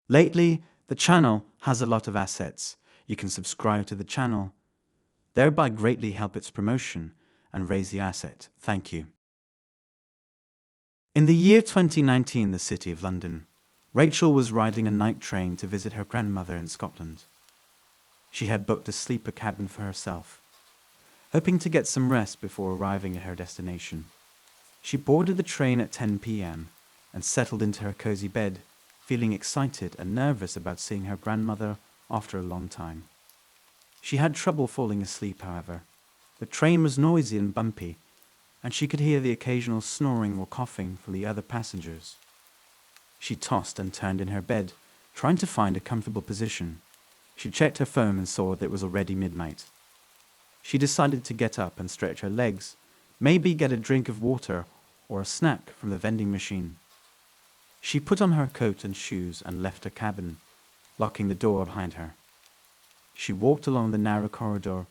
Lately, the channel has a lot of assets. You can subscribe to the channel, thereby greatly help its promotion and raise the asset. Thank you. In the year 2019, the city of London, Rachel was riding a night train to visit her grandmother in Scotland. She had booked a sleeper cabin for herself, hoping to get some rest before arriving at her destination. She boarded the train at 10 p.m. and settled into her cozy bed, feeling excited and nervous about seeing her grandmother after a long time. She had trouble falling asleep, however. The train was noisy and bumpy, and she could hear the occasional snoring or coughing from the other passengers. She tossed and turned in her bed, trying to find a comfortable position. She checked her phone and saw that it was already midnight. She decided to get up and stretch her legs, maybe get a drink of water or a snack from the vending machine. She put on her coat and shoes and left her cabin, locking the door behind her. She walked along the narrow corridor,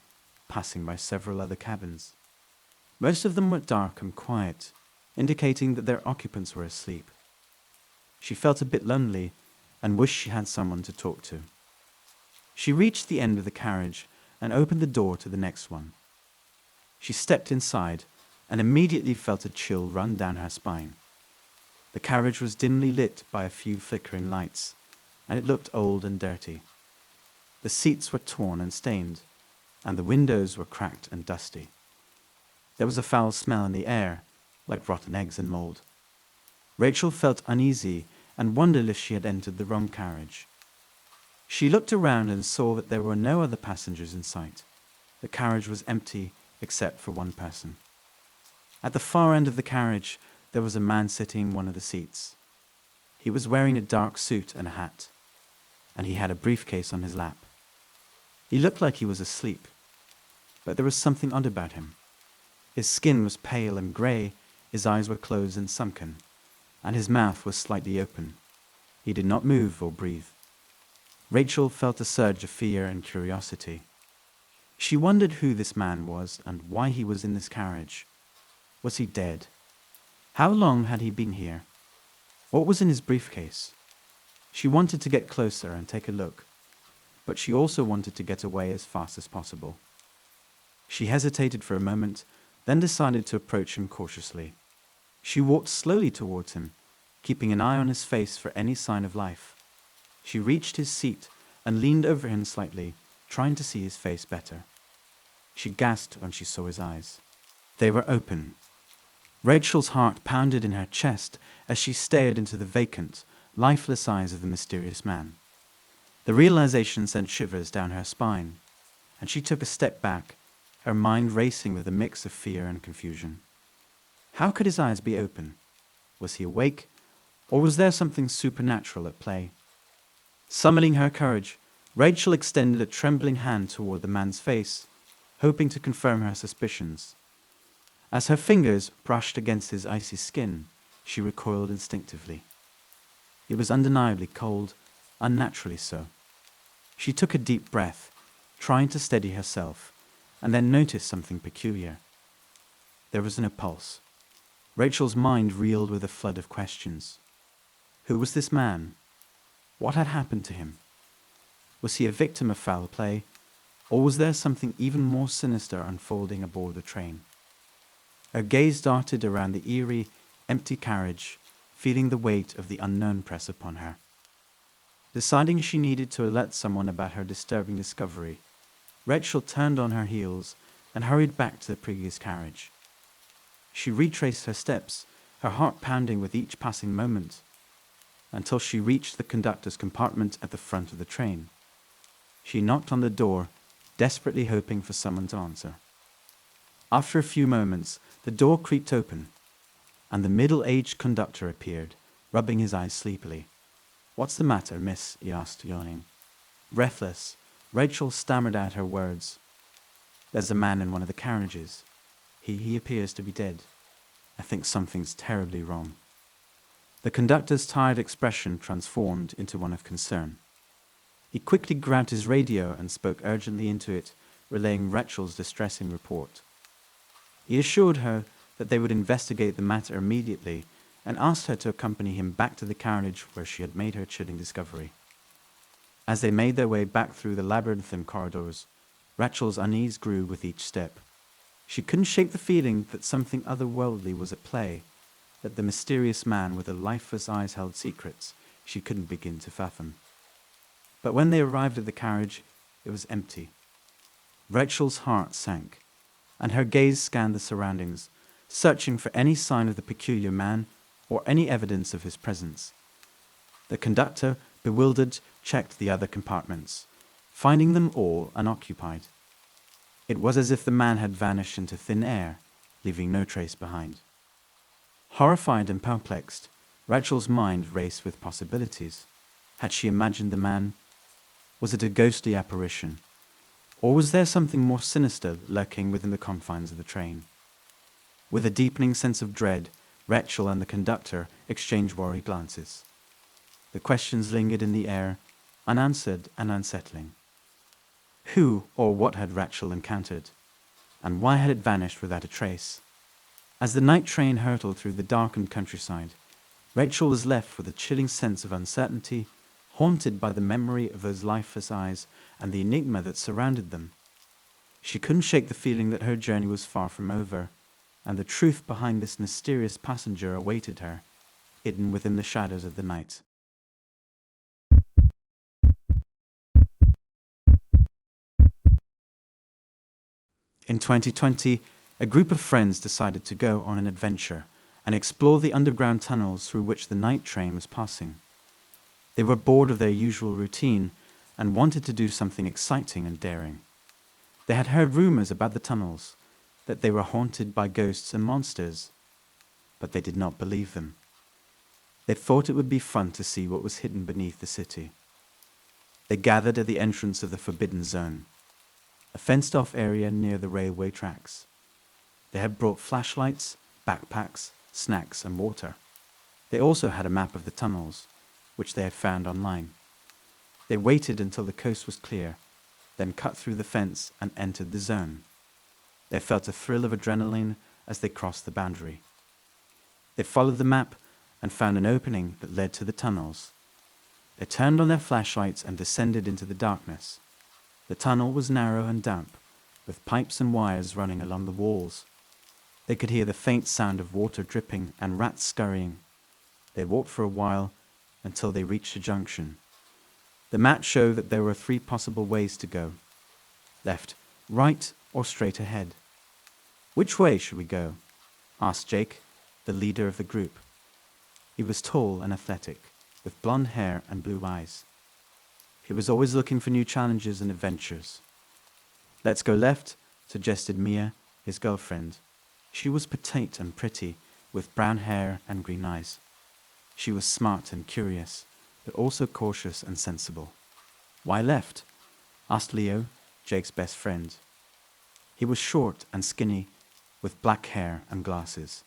passing by several other cabins. Most of them were dark and quiet, indicating that their occupants were asleep. She felt a bit lonely and wished she had someone to talk to. She reached the end of the carriage and opened the door to the next one. She stepped inside and immediately felt a chill run down her spine. The carriage was dimly lit by a few flickering lights, and it looked old and dirty. The seats were torn and stained, and the windows were cracked and dusty. There was a foul smell in the air, like rotten eggs and mold. Rachel felt uneasy and wondered if she had entered the wrong carriage. She looked around and saw that there were no other passengers in sight. The carriage was empty except for one person. At the far end of the carriage, there was a man sitting in one of the seats. He was wearing a dark suit and a hat, and he had a briefcase on his lap. He looked like he was asleep, but there was something odd about him. His skin was pale and grey, his eyes were closed and sunken, and his mouth was slightly open. He did not move or breathe. Rachel felt a surge of fear and curiosity. She wondered who this man was and why he was in this carriage. Was he dead? How long had he been here? What was in his briefcase? She wanted to get closer and take a look, but she also wanted to get away as fast as possible. She hesitated for a moment, then decided to approach him cautiously. She walked slowly towards him, keeping an eye on his face for any sign of life. She reached his seat and leaned over him slightly, trying to see his face better. She gasped when she saw his eyes. They were open. Rachel's heart pounded in her chest as she stared into the vacant, lifeless eyes of the mysterious man. The realization sent shivers down her spine, and she took a step back, her mind racing with a mix of fear and confusion. How could his eyes be open? Was he awake, or was there something supernatural at play? Summoning her courage, Rachel extended a trembling hand toward the man's face, hoping to confirm her suspicions. As her fingers brushed against his icy skin, she recoiled instinctively. It was undeniably cold, unnaturally so. She took a deep breath, trying to steady herself, and then noticed something peculiar. There was no pulse. Rachel's mind reeled with a flood of questions. Who was this man? What had happened to him? Was he a victim of foul play, or was there something even more sinister unfolding aboard the train? Her gaze darted around the eerie, empty carriage, feeling the weight of the unknown press upon her. Deciding she needed to alert someone about her disturbing discovery, Rachel turned on her heels and hurried back to the previous carriage. She retraced her steps, her heart pounding with each passing moment, until she reached the conductor's compartment at the front of the train. She knocked on the door, desperately hoping for someone to answer. After a few moments, the door creaked open, and the middle-aged conductor appeared, rubbing his eyes sleepily. "What's the matter, miss?" he asked, yawning. Breathless, Rachel stammered out her words. "There's a man in one of the carriages. He appears to be dead. I think something's terribly wrong." The conductor's tired expression transformed into one of concern. He quickly grabbed his radio and spoke urgently into it, relaying Rachel's distressing report. He assured her that they would investigate the matter immediately and asked her to accompany him back to the carriage where she had made her chilling discovery. As they made their way back through the labyrinthine corridors, Rachel's unease grew with each step. She couldn't shake the feeling that something otherworldly was at play, that the mysterious man with the lifeless eyes held secrets she couldn't begin to fathom. But when they arrived at the carriage, it was empty. Rachel's heart sank, and her gaze scanned the surroundings, searching for any sign of the peculiar man or any evidence of his presence. The conductor, bewildered, checked the other compartments, finding them all unoccupied. It was as if the man had vanished into thin air, leaving no trace behind. Horrified and perplexed, Rachel's mind raced with possibilities. Had she imagined the man? Was it a ghostly apparition? Or was there something more sinister lurking within the confines of the train? With a deepening sense of dread, Rachel and the conductor exchanged worried glances. The questions lingered in the air, unanswered and unsettling. Who or what had Rachel encountered? And why had it vanished without a trace? As the night train hurtled through the darkened countryside, Rachel was left with a chilling sense of uncertainty, haunted by the memory of those lifeless eyes and the enigma that surrounded them. She couldn't shake the feeling that her journey was far from over, and the truth behind this mysterious passenger awaited her, hidden within the shadows of the night. In 2020, a group of friends decided to go on an adventure and explore the underground tunnels through which the night train was passing. They were bored of their usual routine and wanted to do something exciting and daring. They had heard rumors about the tunnels, that they were haunted by ghosts and monsters, but they did not believe them. They thought it would be fun to see what was hidden beneath the city. They gathered at the entrance of the Forbidden Zone, a fenced-off area near the railway tracks. They had brought flashlights, backpacks, snacks, and water. They also had a map of the tunnels, which they had found online. They waited until the coast was clear, then cut through the fence and entered the zone. They felt a thrill of adrenaline as they crossed the boundary. They followed the map and found an opening that led to the tunnels. They turned on their flashlights and descended into the darkness. The tunnel was narrow and damp, with pipes and wires running along the walls. They could hear the faint sound of water dripping and rats scurrying. They walked for a while until they reached a junction. The map showed that there were 3 possible ways to go: left, right, or straight ahead. "Which way should we go?" asked Jake, the leader of the group. He was tall and athletic, with blonde hair and blue eyes. He was always looking for new challenges and adventures. "Let's go left," suggested Mia, his girlfriend. She was petite and pretty, with brown hair and green eyes. She was smart and curious, but also cautious and sensible. "Why left?" asked Leo, Jake's best friend. He was short and skinny, with black hair and glasses.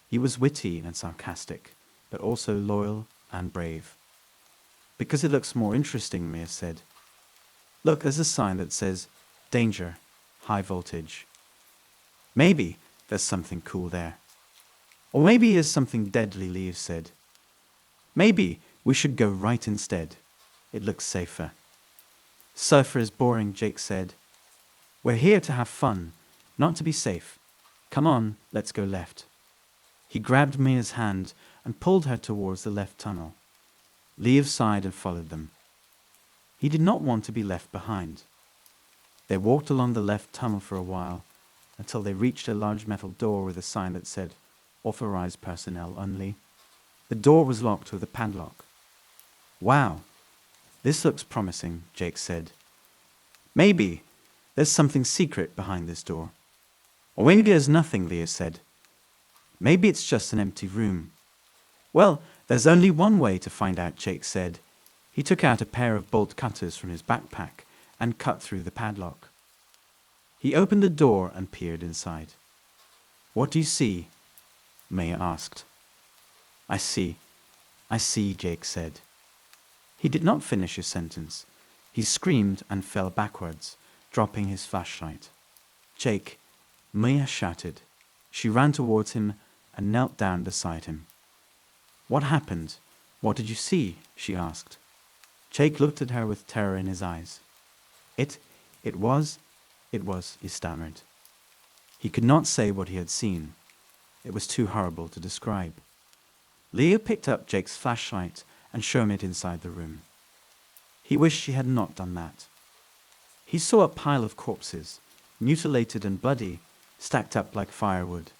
He was witty and sarcastic, but also loyal and brave. "Because it looks more interesting," Mia said. "Look, there's a sign that says, 'Danger, high voltage.' Maybe there's something cool there." "Or maybe here's something deadly," Leo said. "Maybe we should go right instead. It looks safer." "Surfer is boring," Jake said. "We're here to have fun, not to be safe. Come on, let's go left." He grabbed Mia's hand and pulled her towards the left tunnel. Leo sighed and followed them. He did not want to be left behind. They walked along the left tunnel for a while, until they reached a large metal door with a sign that said, "Authorized personnel only." The door was locked with a padlock. "Wow, this looks promising," Jake said. "Maybe there's something secret behind this door." "Or maybe there's nothing," Leo said. "Maybe it's just an empty room." "Well, there's only one way to find out," Jake said. He took out a pair of bolt cutters from his backpack and cut through the padlock. He opened the door and peered inside. "What do you see?" Maya asked. I see, Jake said. He did not finish his sentence. He screamed and fell backwards, dropping his flashlight. "Jake," Maya shouted. She ran towards him and knelt down beside him. "What happened? What did you see?" she asked. Jake looked at her with terror in his eyes. It was, he stammered. He could not say what he had seen. It was too horrible to describe. Leo picked up Jake's flashlight and shone it inside the room. He wished she had not done that. He saw a pile of corpses, mutilated and bloody, stacked up like firewood.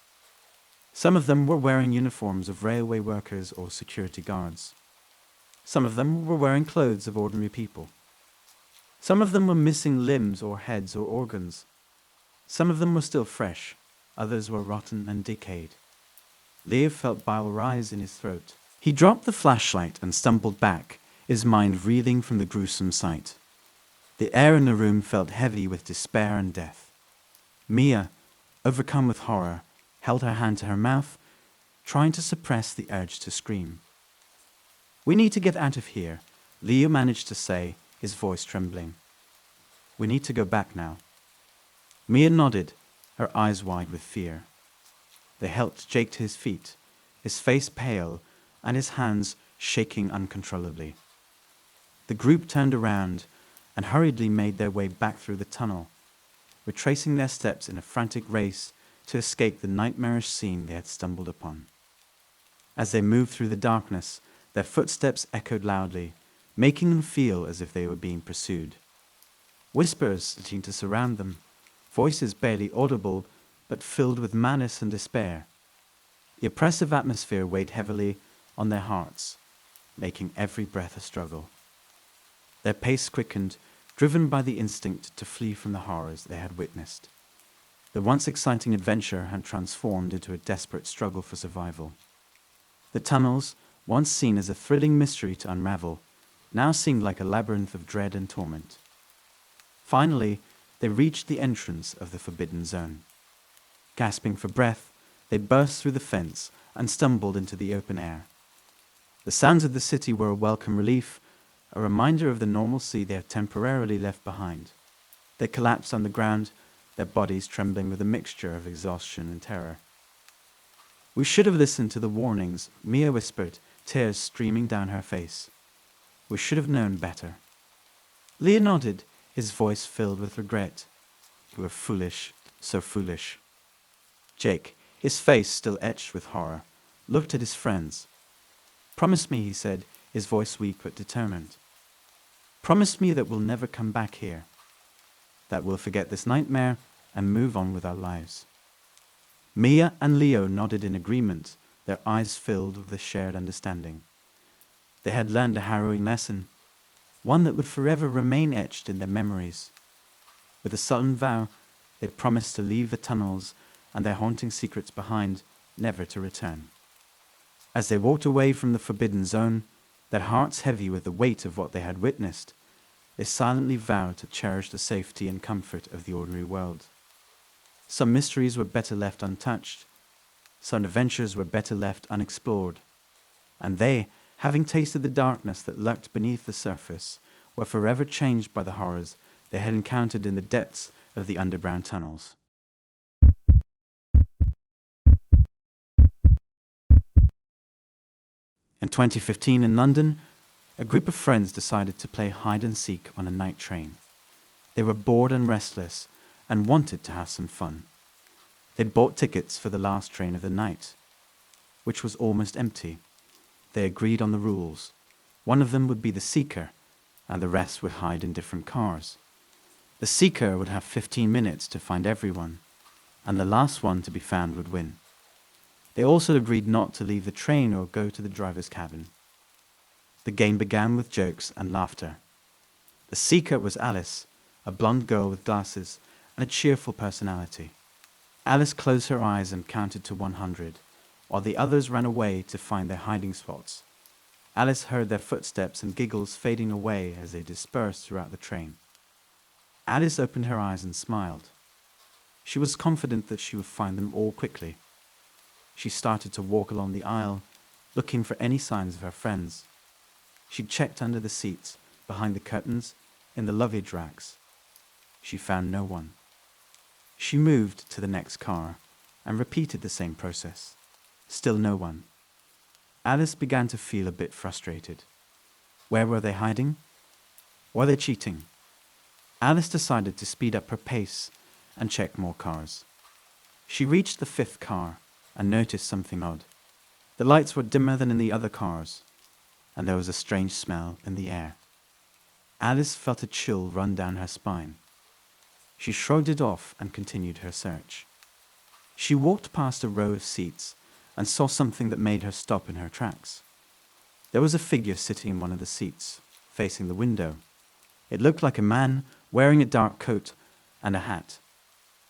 Some of them were wearing uniforms of railway workers or security guards. Some of them were wearing clothes of ordinary people. Some of them were missing limbs or heads or organs. Some of them were still fresh, others were rotten and decayed. Leo felt bile rise in his throat. He dropped the flashlight and stumbled back, his mind reeling from the gruesome sight. The air in the room felt heavy with despair and death. Mia, overcome with horror, held her hand to her mouth, trying to suppress the urge to scream. "We need to get out of here," Leo managed to say, his voice trembling. "We need to go back now." Mia nodded, her eyes wide with fear. They helped Jake to his feet, his face pale and his hands shaking uncontrollably. The group turned around and hurriedly made their way back through the tunnel, retracing their steps in a frantic race to escape the nightmarish scene they had stumbled upon. As they moved through the darkness, their footsteps echoed loudly, making them feel as if they were being pursued. Whispers seemed to surround them, voices barely audible, but filled with malice and despair. The oppressive atmosphere weighed heavily on their hearts, making every breath a struggle. Their pace quickened, driven by the instinct to flee from the horrors they had witnessed. The once exciting adventure had transformed into a desperate struggle for survival. The tunnels, once seen as a thrilling mystery to unravel, now seemed like a labyrinth of dread and torment. Finally, they reached the entrance of the forbidden zone. Gasping for breath, they burst through the fence and stumbled into the open air. The sounds of the city were a welcome relief, a reminder of the normalcy they had temporarily left behind. They collapsed on the ground, their bodies trembling with a mixture of exhaustion and terror. "We should have listened to the warnings," Mia whispered, tears streaming down her face. "We should have known better." Leo nodded, his voice filled with regret. "We were foolish, so foolish." Jake, his face still etched with horror, looked at his friends. "Promise me," he said, his voice weak but determined. "Promise me that we'll never come back here. That we'll forget this nightmare and move on with our lives." Mia and Leo nodded in agreement, their eyes filled with a shared understanding. They had learned a harrowing lesson, one that would forever remain etched in their memories. With a sullen vow, they promised to leave the tunnels and their haunting secrets behind, never to return. As they walked away from the forbidden zone, their hearts heavy with the weight of what they had witnessed, they silently vowed to cherish the safety and comfort of the ordinary world. Some mysteries were better left untouched, some adventures were better left unexplored, and they, having tasted the darkness that lurked beneath the surface, were forever changed by the horrors they had encountered in the depths of the underground tunnels. In 2015 in London, a group of friends decided to play hide and seek on a night train. They were bored and restless and wanted to have some fun. They'd bought tickets for the last train of the night, which was almost empty. They agreed on the rules. One of them would be the seeker, and the rest would hide in different cars. The seeker would have 15 minutes to find everyone, and the last one to be found would win. They also agreed not to leave the train or go to the driver's cabin. The game began with jokes and laughter. The seeker was Alice, a blonde girl with glasses and a cheerful personality. Alice closed her eyes and counted to 100, while the others ran away to find their hiding spots. Alice heard their footsteps and giggles fading away as they dispersed throughout the train. Alice opened her eyes and smiled. She was confident that she would find them all quickly. She started to walk along the aisle, looking for any signs of her friends. She checked under the seats, behind the curtains, in the luggage racks. She found no one. She moved to the next car and repeated the same process. Still no one. Alice began to feel a bit frustrated. Where were they hiding? Were they cheating? Alice decided to speed up her pace and check more cars. She reached the fifth car and noticed something odd. The lights were dimmer than in the other cars, and there was a strange smell in the air. Alice felt a chill run down her spine. She shrugged it off and continued her search. She walked past a row of seats and saw something that made her stop in her tracks. There was a figure sitting in one of the seats, facing the window. It looked like a man wearing a dark coat and a hat.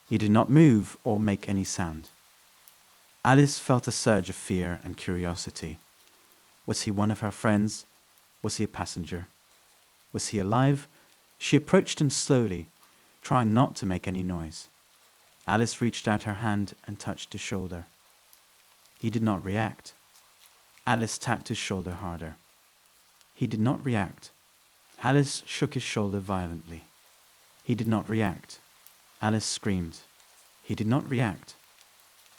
He did not move or make any sound. Alice felt a surge of fear and curiosity. Was he one of her friends? Was he a passenger? Was he alive? She approached him slowly, trying not to make any noise. Alice reached out her hand and touched his shoulder. He did not react. Alice tapped his shoulder harder. He did not react. Alice shook his shoulder violently. He did not react. Alice screamed. He did not react.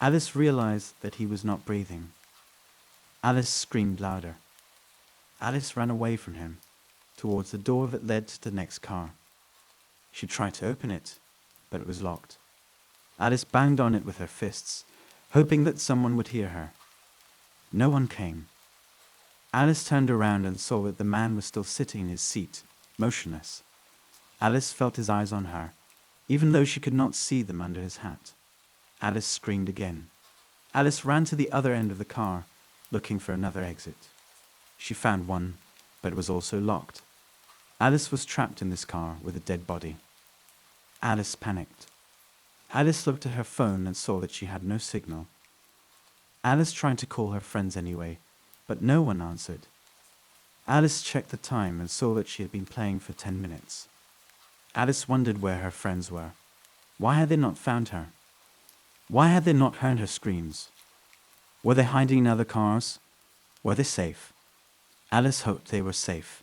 Alice realized that he was not breathing. Alice screamed louder. Alice ran away from him, towards the door that led to the next car. She tried to open it, but it was locked. Alice banged on it with her fists, hoping that someone would hear her. No one came. Alice turned around and saw that the man was still sitting in his seat, motionless. Alice felt his eyes on her, even though she could not see them under his hat. Alice screamed again. Alice ran to the other end of the car, looking for another exit. She found one, but it was also locked. Alice was trapped in this car with a dead body. Alice panicked. Alice looked at her phone and saw that she had no signal. Alice tried to call her friends anyway, but no one answered. Alice checked the time and saw that she had been playing for 10 minutes. Alice wondered where her friends were. Why had they not found her? Why had they not heard her screams? Were they hiding in other cars? Were they safe? Alice hoped they were safe.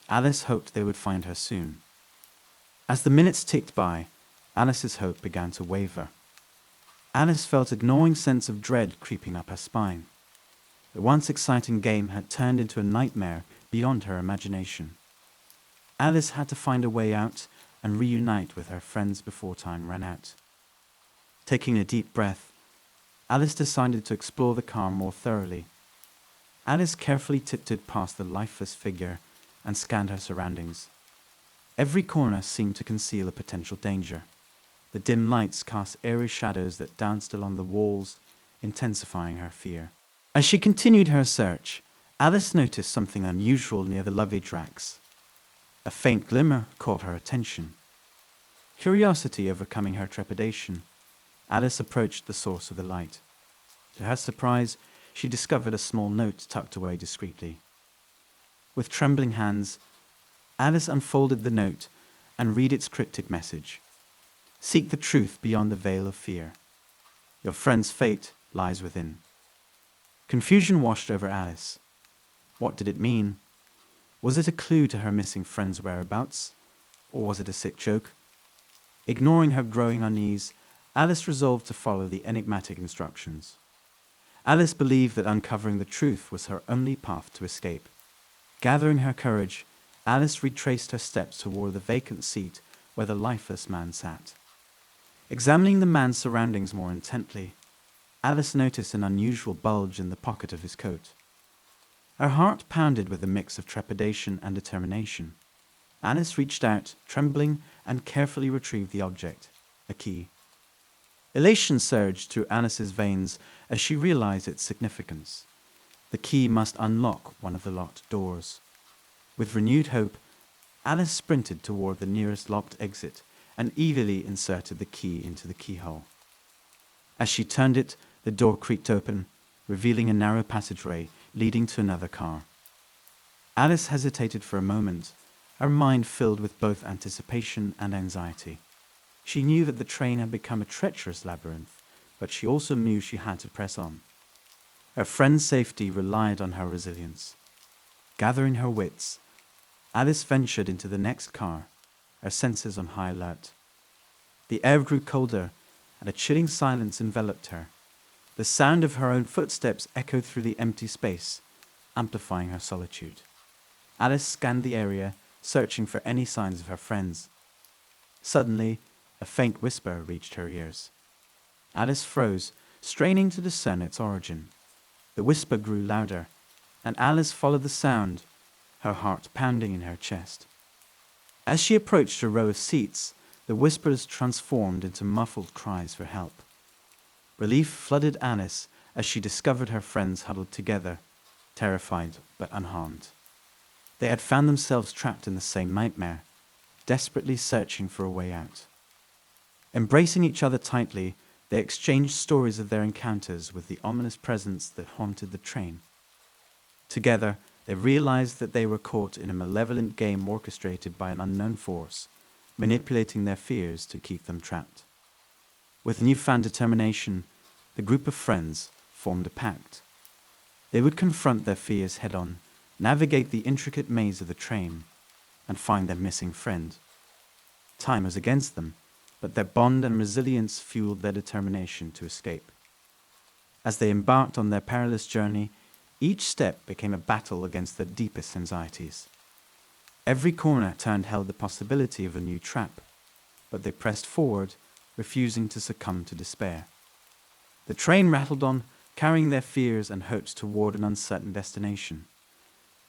Alice hoped they would find her soon. As the minutes ticked by, Alice's hope began to waver. Alice felt a gnawing sense of dread creeping up her spine. The once exciting game had turned into a nightmare beyond her imagination. Alice had to find a way out and reunite with her friends before time ran out. Taking a deep breath, Alice decided to explore the car more thoroughly. Alice carefully tiptoed past the lifeless figure and scanned her surroundings. Every corner seemed to conceal a potential danger. The dim lights cast eerie shadows that danced along the walls, intensifying her fear. As she continued her search, Alice noticed something unusual near the luggage racks. A faint glimmer caught her attention. Curiosity overcoming her trepidation, Alice approached the source of the light. To her surprise, she discovered a small note tucked away discreetly. With trembling hands, Alice unfolded the note and read its cryptic message. Seek the truth beyond the veil of fear. Your friend's fate lies within. Confusion washed over Alice. What did it mean? Was it a clue to her missing friend's whereabouts? Or was it a sick joke? Ignoring her growing unease, Alice resolved to follow the enigmatic instructions. Alice believed that uncovering the truth was her only path to escape. Gathering her courage, Alice retraced her steps toward the vacant seat where the lifeless man sat. Examining the man's surroundings more intently, Alice noticed an unusual bulge in the pocket of his coat. Her heart pounded with a mix of trepidation and determination. Alice reached out, trembling, and carefully retrieved the object, a key. Elation surged through Alice's veins as she realized its significance. The key must unlock one of the locked doors. With renewed hope, Alice sprinted toward the nearest locked exit and eagerly inserted the key into the keyhole. As she turned it, the door creaked open, revealing a narrow passageway leading to another car. Alice hesitated for a moment, her mind filled with both anticipation and anxiety. She knew that the train had become a treacherous labyrinth, but she also knew she had to press on. Her friend's safety relied on her resilience. Gathering her wits, Alice ventured into the next car, her senses on high alert. The air grew colder, and a chilling silence enveloped her. The sound of her own footsteps echoed through the empty space, amplifying her solitude. Alice scanned the area, searching for any signs of her friends. Suddenly, a faint whisper reached her ears. Alice froze, straining to discern its origin. The whisper grew louder, and Alice followed the sound, her heart pounding in her chest. As she approached a row of seats, the whispers transformed into muffled cries for help. Relief flooded Alice as she discovered her friends huddled together, terrified but unharmed. They had found themselves trapped in the same nightmare, desperately searching for a way out. Embracing each other tightly, they exchanged stories of their encounters with the ominous presence that haunted the train. Together, they realized that they were caught in a malevolent game orchestrated by an unknown force, manipulating their fears to keep them trapped. With newfound determination, the group of friends formed a pact. They would confront their fears head-on, navigate the intricate maze of the train, and find their missing friend. Time was against them, but their bond and resilience fueled their determination to escape. As they embarked on their perilous journey, each step became a battle against their deepest anxieties. Every corner turned held the possibility of a new trap, but they pressed forward, refusing to succumb to despair. The train rattled on, carrying their fears and hopes toward an uncertain destination.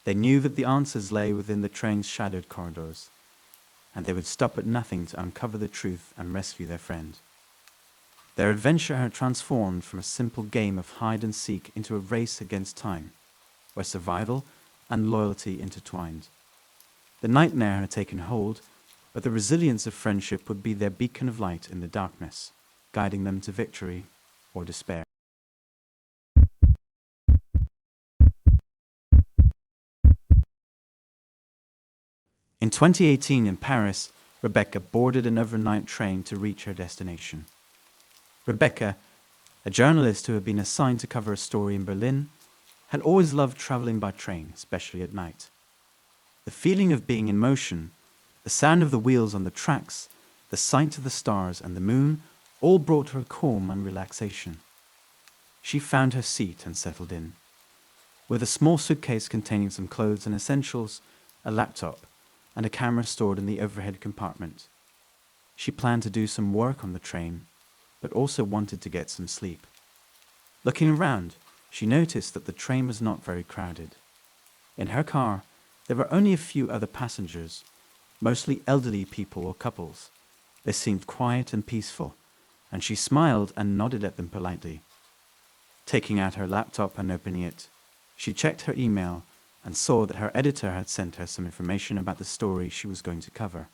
They knew that the answers lay within the train's shadowed corridors, and they would stop at nothing to uncover the truth and rescue their friend. Their adventure had transformed from a simple game of hide and seek into a race against time, where survival and loyalty intertwined. The nightmare had taken hold, but the resilience of friendship would be their beacon of light in the darkness, guiding them to victory or despair. In 2018 in Paris, Rebecca boarded an overnight train to reach her destination. Rebecca, a journalist who had been assigned to cover a story in Berlin, had always loved traveling by train, especially at night. The feeling of being in motion, the sound of the wheels on the tracks, the sight of the stars and the moon all brought her calm and relaxation. She found her seat and settled in. With a small suitcase containing some clothes and essentials, a laptop, and a camera stored in the overhead compartment. She planned to do some work on the train, but also wanted to get some sleep. Looking around, she noticed that the train was not very crowded. In her car, there were only a few other passengers, mostly elderly people or couples. They seemed quiet and peaceful, and she smiled and nodded at them politely. Taking out her laptop and opening it, she checked her email and saw that her editor had sent her some information about the story she was going to cover.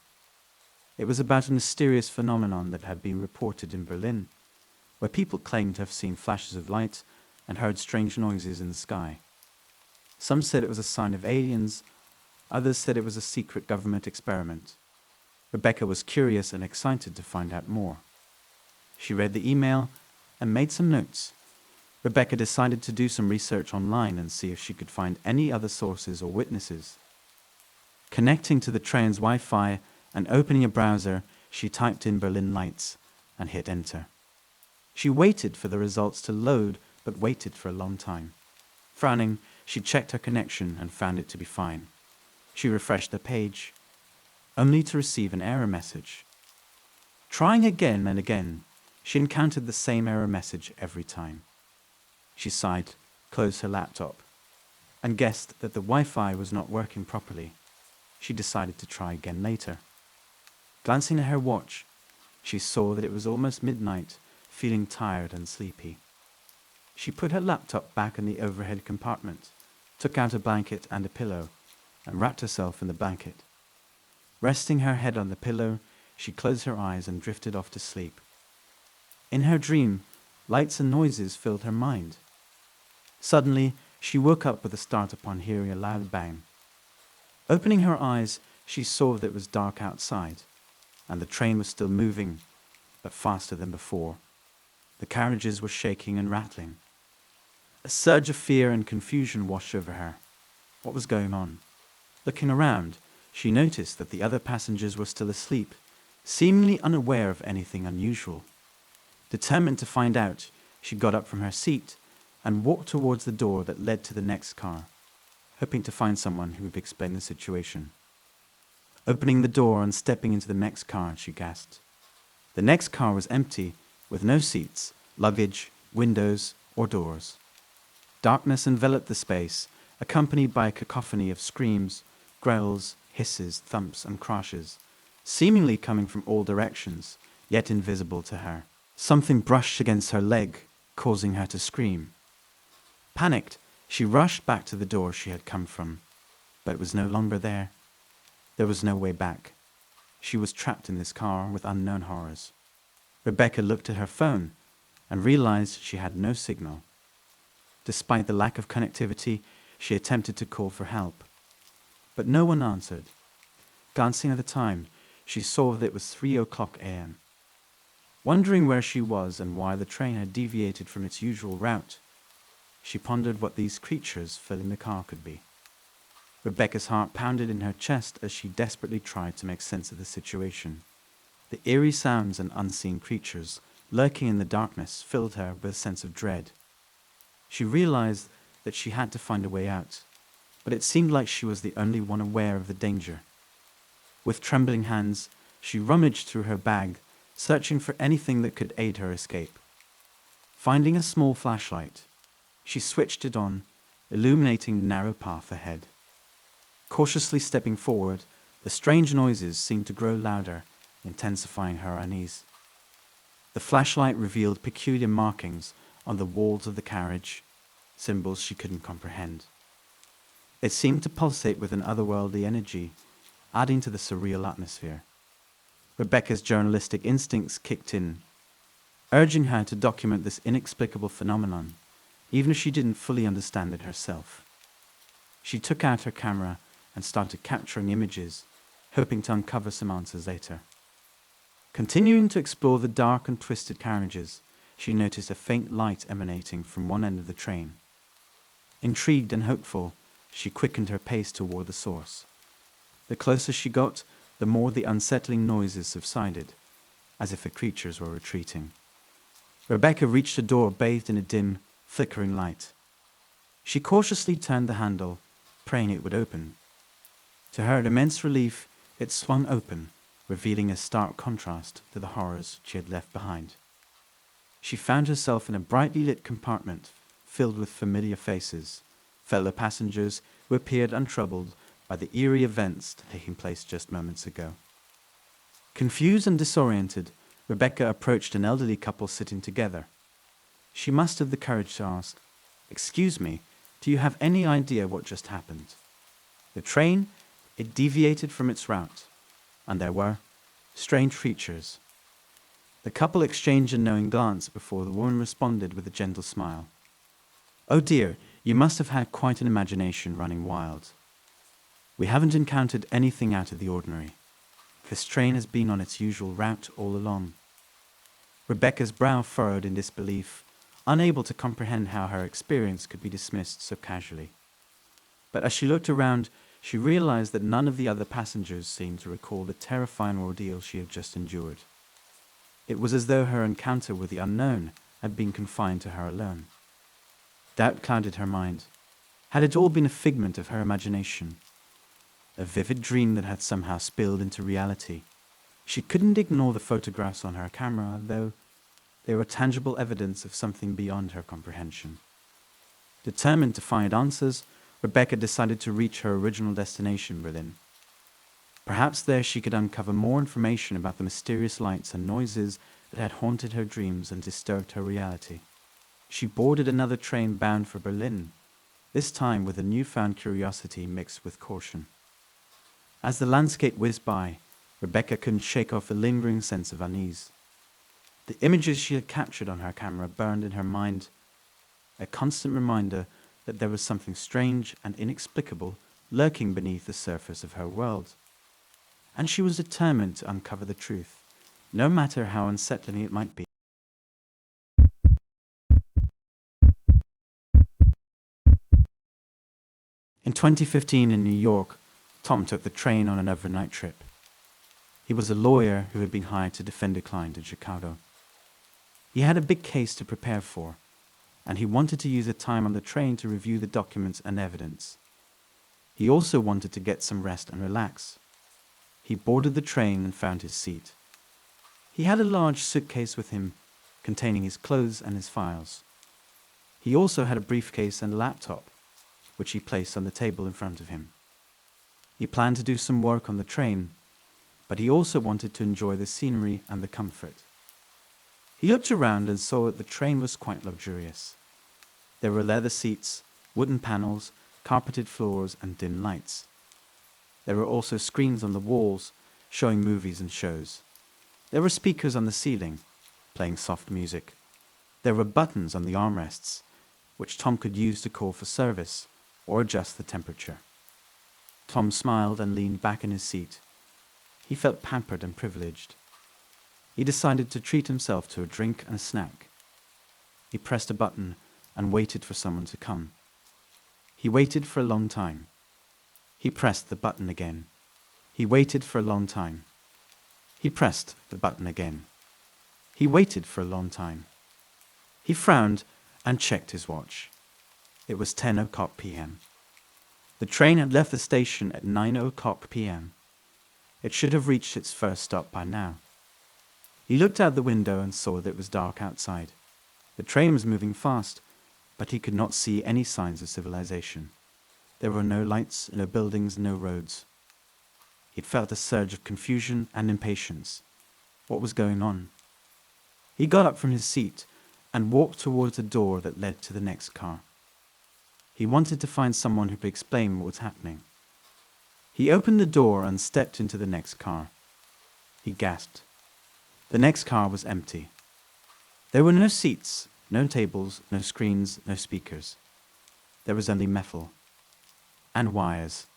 It was about a mysterious phenomenon that had been reported in Berlin, where people claimed to have seen flashes of light and heard strange noises in the sky. Some said it was a sign of aliens, others said it was a secret government experiment. Rebecca was curious and excited to find out more. She read the email and made some notes. Rebecca decided to do some research online and see if she could find any other sources or witnesses. Connecting to the train's Wi-Fi and opening a browser, she typed in Berlin lights and hit enter. She waited for the results to load, but waited for a long time. Frowning, she checked her connection and found it to be fine. She refreshed the page, only to receive an error message. Trying again and again, she encountered the same error message every time. She sighed, closed her laptop, and guessed that the Wi-Fi was not working properly. She decided to try again later. Glancing at her watch, she saw that it was almost midnight, feeling tired and sleepy. She put her laptop back in the overhead compartment, took out a blanket and a pillow, and wrapped herself in the blanket. Resting her head on the pillow, she closed her eyes and drifted off to sleep. In her dream, lights and noises filled her mind. Suddenly, she woke up with a start upon hearing a loud bang. Opening her eyes, she saw that it was dark outside, and the train was still moving, but faster than before. The carriages were shaking and rattling. A surge of fear and confusion washed over her. What was going on? Looking around, she noticed that the other passengers were still asleep, seemingly unaware of anything unusual. Determined to find out, she got up from her seat and walked towards the door that led to the next car, hoping to find someone who would explain the situation. Opening the door and stepping into the next car, she gasped. The next car was empty, with no seats, luggage, windows, or doors. Darkness enveloped the space, accompanied by a cacophony of screams, growls, hisses, thumps, and crashes, seemingly coming from all directions, yet invisible to her. Something brushed against her leg, causing her to scream. Panicked, she rushed back to the door she had come from, but it was no longer there. There was no way back. She was trapped in this car with unknown horrors. Rebecca looked at her phone and realized she had no signal. Despite the lack of connectivity, she attempted to call for help, but no one answered. Glancing at the time, she saw that it was 3:00 a.m. Wondering where she was and why the train had deviated from its usual route, she pondered what these creatures filling the car could be. Rebecca's heart pounded in her chest as she desperately tried to make sense of the situation. The eerie sounds and unseen creatures lurking in the darkness filled her with a sense of dread. She realized that she had to find a way out, but it seemed like she was the only one aware of the danger. With trembling hands, she rummaged through her bag, searching for anything that could aid her escape. Finding a small flashlight, she switched it on, illuminating the narrow path ahead. Cautiously stepping forward, the strange noises seemed to grow louder, intensifying her unease. The flashlight revealed peculiar markings on the walls of the carriage, symbols she couldn't comprehend. It seemed to pulsate with an otherworldly energy, adding to the surreal atmosphere. Rebecca's journalistic instincts kicked in, urging her to document this inexplicable phenomenon, even if she didn't fully understand it herself. She took out her camera and started capturing images, hoping to uncover some answers later. Continuing to explore the dark and twisted carriages, she noticed a faint light emanating from one end of the train. Intrigued and hopeful, she quickened her pace toward the source. The closer she got, the more the unsettling noises subsided, as if the creatures were retreating. Rebecca reached a door bathed in a dim, flickering light. She cautiously turned the handle, praying it would open. To her immense relief, it swung open, revealing a stark contrast to the horrors she had left behind. She found herself in a brightly lit compartment filled with familiar faces, fellow passengers who appeared untroubled by the eerie events taking place just moments ago. Confused and disoriented, Rebecca approached an elderly couple sitting together. She mustered the courage to ask, "Excuse me, do you have any idea what just happened?" The train, it deviated from its route, and there were strange creatures. The couple exchanged a knowing glance before the woman responded with a gentle smile. "Oh dear, you must have had quite an imagination running wild. We haven't encountered anything out of the ordinary. This train has been on its usual route all along." Rebecca's brow furrowed in disbelief, unable to comprehend how her experience could be dismissed so casually. But as she looked around, she realized that none of the other passengers seemed to recall the terrifying ordeal she had just endured. It was as though her encounter with the unknown had been confined to her alone. Doubt clouded her mind. Had it all been a figment of her imagination? A vivid dream that had somehow spilled into reality? She couldn't ignore the photographs on her camera, though they were tangible evidence of something beyond her comprehension. Determined to find answers, Rebecca decided to reach her original destination, Berlin. Perhaps there she could uncover more information about the mysterious lights and noises that had haunted her dreams and disturbed her reality. She boarded another train bound for Berlin, this time with a newfound curiosity mixed with caution. As the landscape whizzed by, Rebecca couldn't shake off a lingering sense of unease. The images she had captured on her camera burned in her mind, a constant reminder that there was something strange and inexplicable lurking beneath the surface of her world. And she was determined to uncover the truth, no matter how unsettling it might be. In 2015 in New York, Tom took the train on an overnight trip. He was a lawyer who had been hired to defend a client in Chicago. He had a big case to prepare for, and he wanted to use the time on the train to review the documents and evidence. He also wanted to get some rest and relax. He boarded the train and found his seat. He had a large suitcase with him, containing his clothes and his files. He also had a briefcase and a laptop, which he placed on the table in front of him. He planned to do some work on the train, but he also wanted to enjoy the scenery and the comfort. He looked around and saw that the train was quite luxurious. There were leather seats, wooden panels, carpeted floors, and dim lights. There were also screens on the walls showing movies and shows. There were speakers on the ceiling, playing soft music. There were buttons on the armrests, which Tom could use to call for service or adjust the temperature. Tom smiled and leaned back in his seat. He felt pampered and privileged. He decided to treat himself to a drink and a snack. He pressed a button and waited for someone to come. He waited for a long time. He pressed the button again. He waited for a long time. He pressed the button again. He waited for a long time. He frowned and checked his watch. It was 10 o'clock p.m. The train had left the station at 9 o'clock p.m. It should have reached its first stop by now. He looked out the window and saw that it was dark outside. The train was moving fast, but he could not see any signs of civilization. There were no lights, no buildings, no roads. He felt a surge of confusion and impatience. What was going on? He got up from his seat and walked towards a door that led to the next car. He wanted to find someone who could explain what was happening. He opened the door and stepped into the next car. He gasped. The next car was empty. There were no seats, no tables, no screens, no speakers. There was only metal, and wires,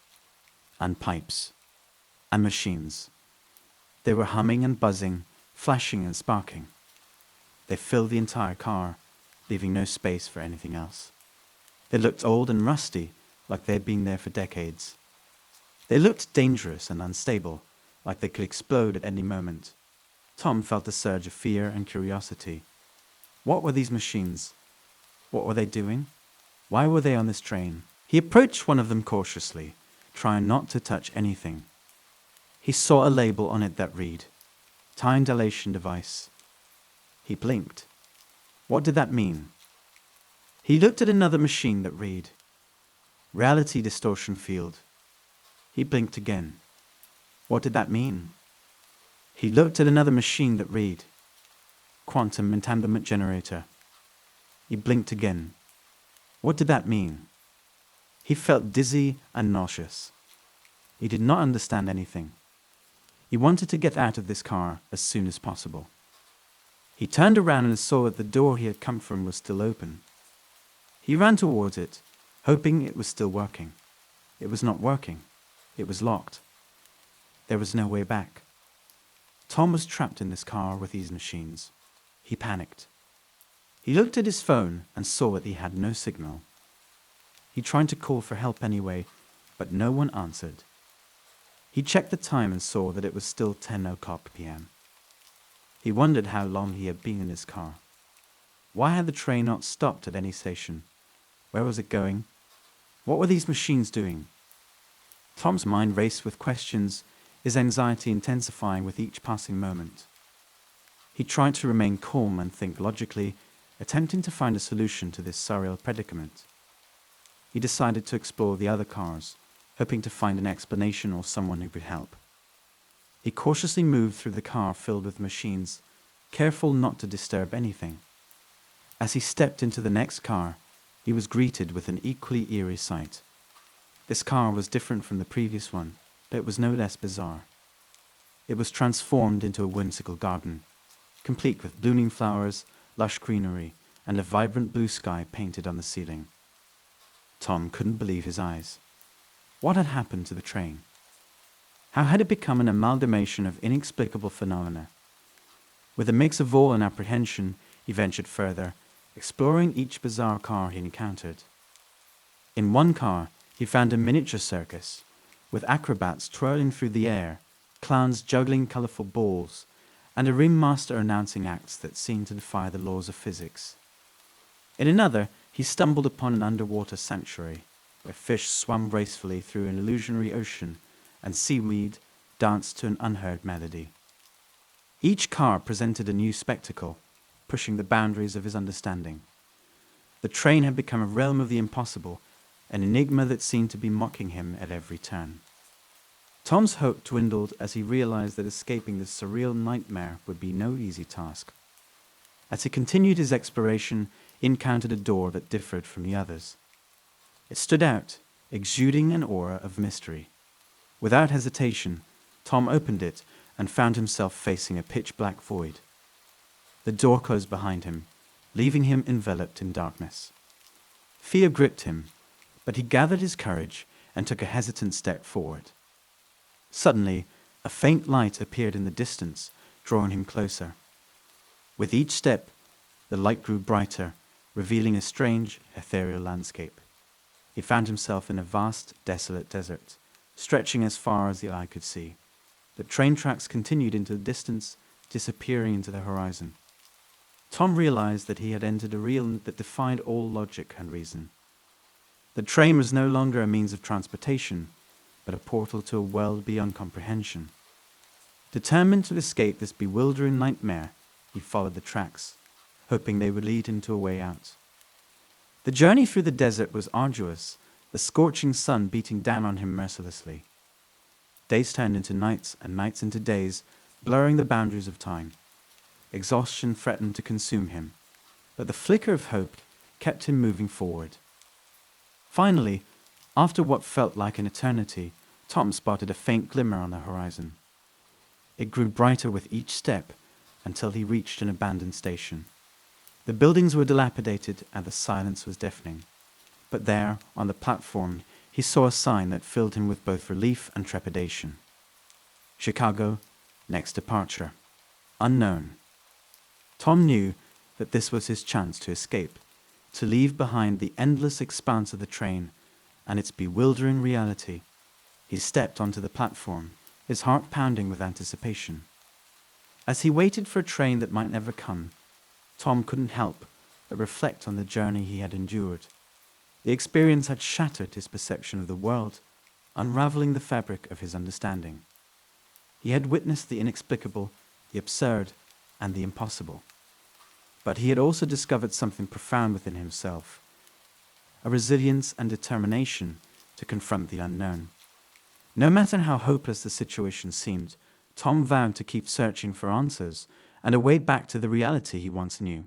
and pipes, and machines. They were humming and buzzing, flashing and sparking. They filled the entire car, leaving no space for anything else. They looked old and rusty, like they had been there for decades. They looked dangerous and unstable, like they could explode at any moment. Tom felt a surge of fear and curiosity. What were these machines? What were they doing? Why were they on this train? He approached one of them cautiously, trying not to touch anything. He saw a label on it that read, "Time dilation device." He blinked. What did that mean? He looked at another machine that read, "Reality distortion field." He blinked again. What did that mean? He looked at another machine that read, "Quantum entanglement generator." He blinked again. What did that mean? He felt dizzy and nauseous. He did not understand anything. He wanted to get out of this car as soon as possible. He turned around and saw that the door he had come from was still open. He ran towards it, hoping it was still working. It was not working. It was locked. There was no way back. Tom was trapped in this car with these machines. He panicked. He looked at his phone and saw that he had no signal. He tried to call for help anyway, but no one answered. He checked the time and saw that it was still 10 o'clock p.m. He wondered how long he had been in his car. Why had the train not stopped at any station? Where was it going? What were these machines doing? Tom's mind raced with questions, his anxiety intensifying with each passing moment. He tried to remain calm and think logically, attempting to find a solution to this surreal predicament. He decided to explore the other cars, hoping to find an explanation or someone who could help. He cautiously moved through the car filled with machines, careful not to disturb anything. As he stepped into the next car, he was greeted with an equally eerie sight. This car was different from the previous one, but it was no less bizarre. It was transformed into a whimsical garden, complete with blooming flowers, lush greenery, and a vibrant blue sky painted on the ceiling. Tom couldn't believe his eyes. What had happened to the train? How had it become an amalgamation of inexplicable phenomena? With a mix of awe and apprehension, he ventured further, exploring each bizarre car he encountered. In one car, he found a miniature circus, with acrobats twirling through the air, clowns juggling colorful balls, and a ringmaster announcing acts that seemed to defy the laws of physics. In another, he stumbled upon an underwater sanctuary, where fish swam gracefully through an illusionary ocean, and seaweed, danced to an unheard melody. Each car presented a new spectacle, pushing the boundaries of his understanding. The train had become a realm of the impossible, an enigma that seemed to be mocking him at every turn. Tom's hope dwindled as he realized that escaping this surreal nightmare would be no easy task. As he continued his exploration, he encountered a door that differed from the others. It stood out, exuding an aura of mystery. Without hesitation, Tom opened it and found himself facing a pitch-black void. The door closed behind him, leaving him enveloped in darkness. Fear gripped him, but he gathered his courage and took a hesitant step forward. Suddenly, a faint light appeared in the distance, drawing him closer. With each step, the light grew brighter, revealing a strange, ethereal landscape. He found himself in a vast, desolate desert, stretching as far as the eye could see. The train tracks continued into the distance, disappearing into the horizon. Tom realized that he had entered a realm that defied all logic and reason. The train was no longer a means of transportation, but a portal to a world beyond comprehension. Determined to escape this bewildering nightmare, he followed the tracks, hoping they would lead him to a way out. The journey through the desert was arduous, the scorching sun beating down on him mercilessly. Days turned into nights and nights into days, blurring the boundaries of time. Exhaustion threatened to consume him, but the flicker of hope kept him moving forward. Finally, after what felt like an eternity, Tom spotted a faint glimmer on the horizon. It grew brighter with each step until he reached an abandoned station. The buildings were dilapidated and the silence was deafening. But there, on the platform, he saw a sign that filled him with both relief and trepidation. Chicago, next departure. Unknown. Tom knew that this was his chance to escape, to leave behind the endless expanse of the train and its bewildering reality. He stepped onto the platform, his heart pounding with anticipation. As he waited for a train that might never come, Tom couldn't help but reflect on the journey he had endured. The experience had shattered his perception of the world, unraveling the fabric of his understanding. He had witnessed the inexplicable, the absurd, and the impossible. But he had also discovered something profound within himself, a resilience and determination to confront the unknown. No matter how hopeless the situation seemed, Tom vowed to keep searching for answers and a way back to the reality he once knew.